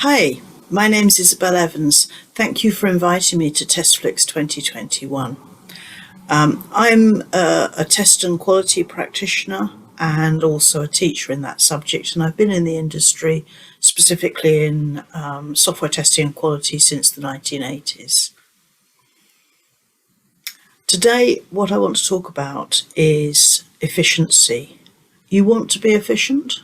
Hi, my name's Isabel Evans. Thank you for inviting me to TestFlix 2021. I'm a test and quality practitioner and also a teacher in that subject, and I've been in the industry, specifically in software testing and quality, since the 1980s. Today, what I want to talk about is efficiency. You want to be efficient?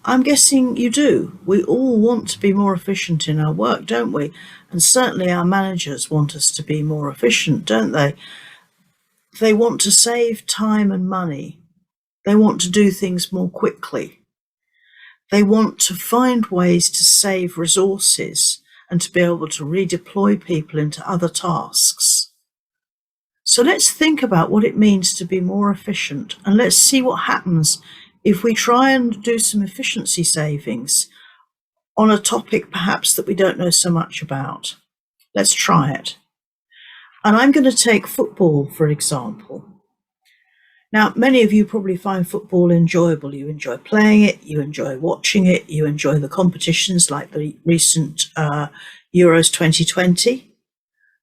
I'm guessing you do. We all want to be more efficient in our work, don't we? And certainly our managers want us to be more efficient, don't they? They want to save time and money. They want to do things more quickly. They want to find ways to save resources and to be able to redeploy people into other tasks. So let's think about what it means to be more efficient, and let's see what happens if we try and do some efficiency savings on a topic perhaps that we don't know so much about. Let's try it. And I'm going to take football, for example. Now, many of you probably find football enjoyable. You enjoy playing it, you enjoy watching it, you enjoy the competitions like the recent Euros 2020.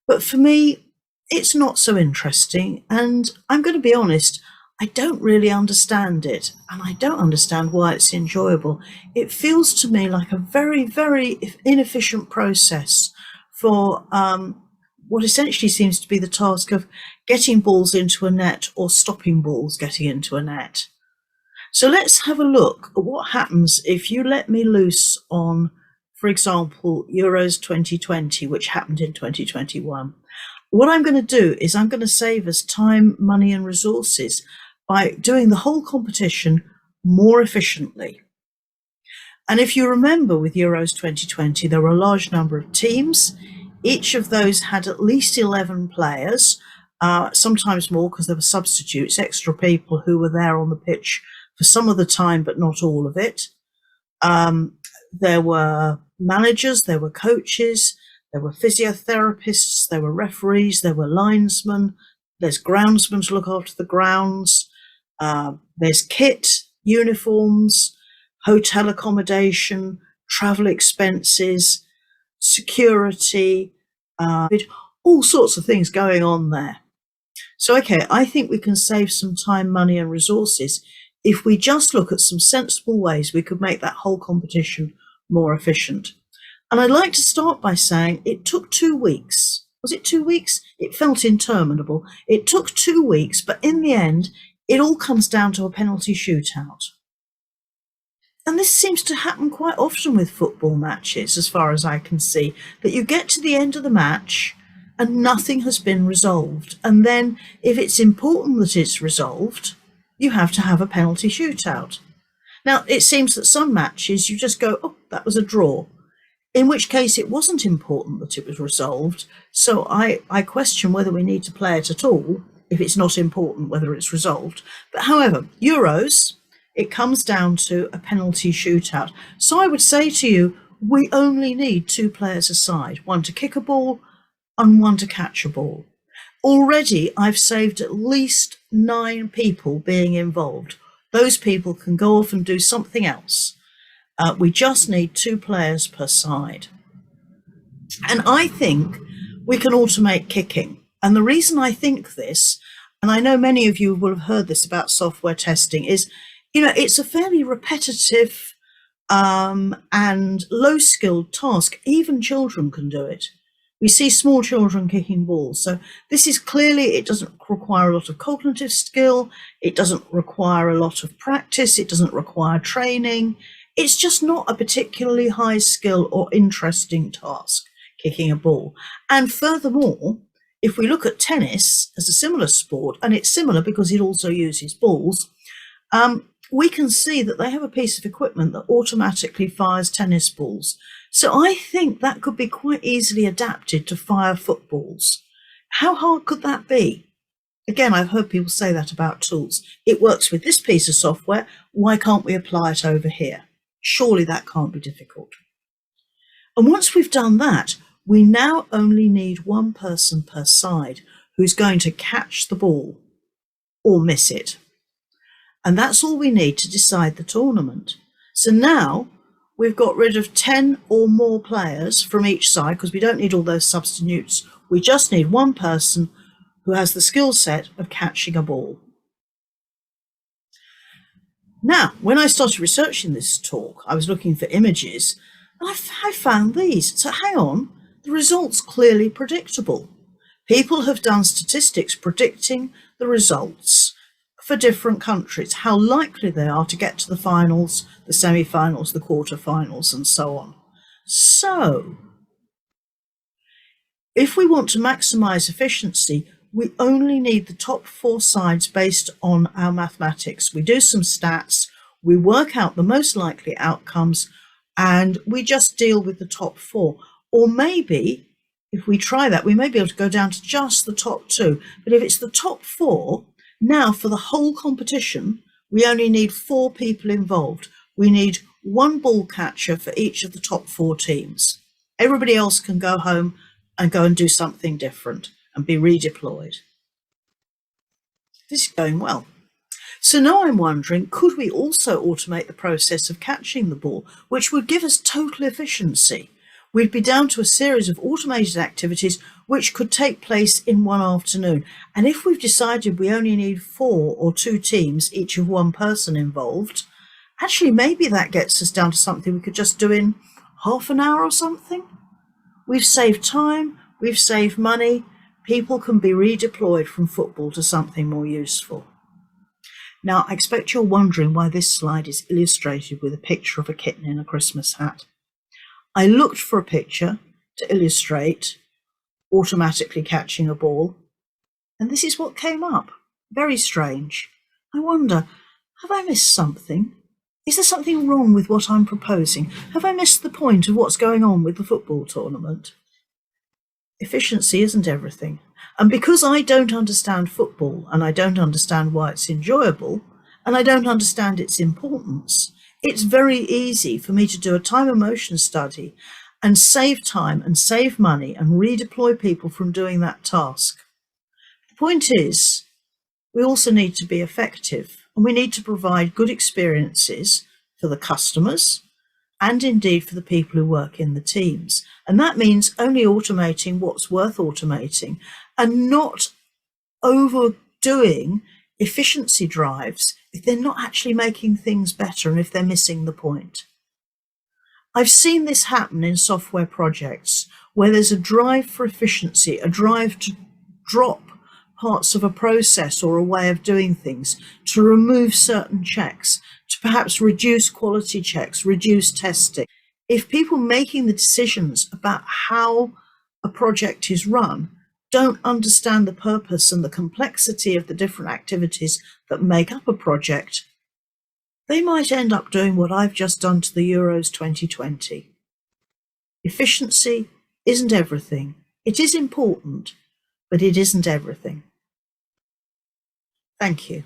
But for me, it's not so interesting, and I'm going to be honest, I don't really understand it, and I don't understand why it's enjoyable. It feels to me like a very, very inefficient process for what essentially seems to be the task of getting balls into a net or stopping balls getting into a net. So let's have a look at what happens if you let me loose on, for example, Euros 2020, which happened in 2021. What I'm going to do is I'm going to save us time, money, and resources by doing the whole competition more efficiently. And if you remember, with Euros 2020, there were a large number of teams. Each of those had at least 11 players, sometimes more because there were substitutes, extra people who were there on the pitch for some of the time, but not all of it. There were managers, there were coaches, there were physiotherapists, there were referees, there were linesmen, there's groundsmen to look after the grounds, there's kit, uniforms, hotel accommodation, travel expenses, security, all sorts of things going on there. So, okay, I think we can save some time, money, and resources if we just look at some sensible ways we could make that whole competition more efficient. And I'd like to start by saying it took 2 weeks. Was it 2 weeks? It felt interminable. It took 2 weeks, but in the end, it all comes down to a penalty shootout. And this seems to happen quite often with football matches, as far as I can see, that you get to the end of the match and nothing has been resolved. And then if it's important that it's resolved, you have to have a penalty shootout. Now, it seems that some matches you just go, oh, that was a draw. In which case it wasn't important that it was resolved. So I question whether we need to play it at all if it's not important whether it's resolved. But however, Euros, it comes down to a penalty shootout. So I would say to you, we only need 2 players aside, one to kick a ball and one to catch a ball. Already I've saved at least 9 people being involved. Those people can go off and do something else. We just need 2 players per side. And I think we can automate kicking. And the reason I think this, and I know many of you will have heard this about software testing, is, it's a fairly repetitive and low-skilled task. Even children can do it. We see small children kicking balls. So this is clearly, it doesn't require a lot of cognitive skill. It doesn't require a lot of practice. It doesn't require training. It's just not a particularly high skill or interesting task, kicking a ball. And furthermore, if we look at tennis as a similar sport, and it's similar because it also uses balls, we can see that they have a piece of equipment that automatically fires tennis balls. So I think that could be quite easily adapted to fire footballs. How hard could that be? Again, I've heard people say that about tools. It works with this piece of software. Why can't we apply it over here? Surely that can't be difficult. And once we've done that, we now only need 1 person per side who's going to catch the ball or miss it. And that's all we need to decide the tournament. So now we've got rid of 10 or more players from each side because we don't need all those substitutes. We just need one person who has the skill set of catching a ball. Now, when I started researching this talk, I was looking for images and I found these. So hang on, the results clearly predictable. People have done statistics predicting the results for different countries, how likely they are to get to the finals, the semi-finals, the quarter-finals, and so on. So, if we want to maximise efficiency, we only need the top 4 sides based on our mathematics. We do some stats, we work out the most likely outcomes, and we just deal with the top 4. Or maybe, if we try that, we may be able to go down to just the top 2. But if it's the top 4, now for the whole competition, we only need 4 people involved. We need 1 ball catcher for each of the top 4 teams. Everybody else can go home and go and do something different and be redeployed. This is going well. So now I'm wondering, could we also automate the process of catching the ball, which would give us total efficiency? We'd be down to a series of automated activities which could take place in one afternoon. And if we've decided we only need 4 or 2 teams, each of 1 person involved, actually maybe that gets us down to something we could just do in half an hour or something. We've saved time, we've saved money, people can be redeployed from football to something more useful. Now, I expect you're wondering why this slide is illustrated with a picture of a kitten in a Christmas hat. I looked for a picture to illustrate automatically catching a ball, and this is what came up. Very strange. I wonder, have I missed something? Is there something wrong with what I'm proposing? Have I missed the point of what's going on with the football tournament? Efficiency isn't everything. And because I don't understand football, and I don't understand why it's enjoyable, and I don't understand its importance, it's very easy for me to do a time and motion study and save time and save money and redeploy people from doing that task. The point is, we also need to be effective, and we need to provide good experiences for the customers and indeed for the people who work in the teams. And that means only automating what's worth automating and not overdoing efficiency drives if they're not actually making things better and if they're missing the point. I've seen this happen in software projects where there's a drive for efficiency, a drive to drop parts of a process or a way of doing things, to remove certain checks, to perhaps reduce quality checks, reduce testing. If people making the decisions about how a project is run don't understand the purpose and the complexity of the different activities that make up a project, they might end up doing what I've just done to the Euros 2020. Efficiency isn't everything. It is important, but it isn't everything. Thank you.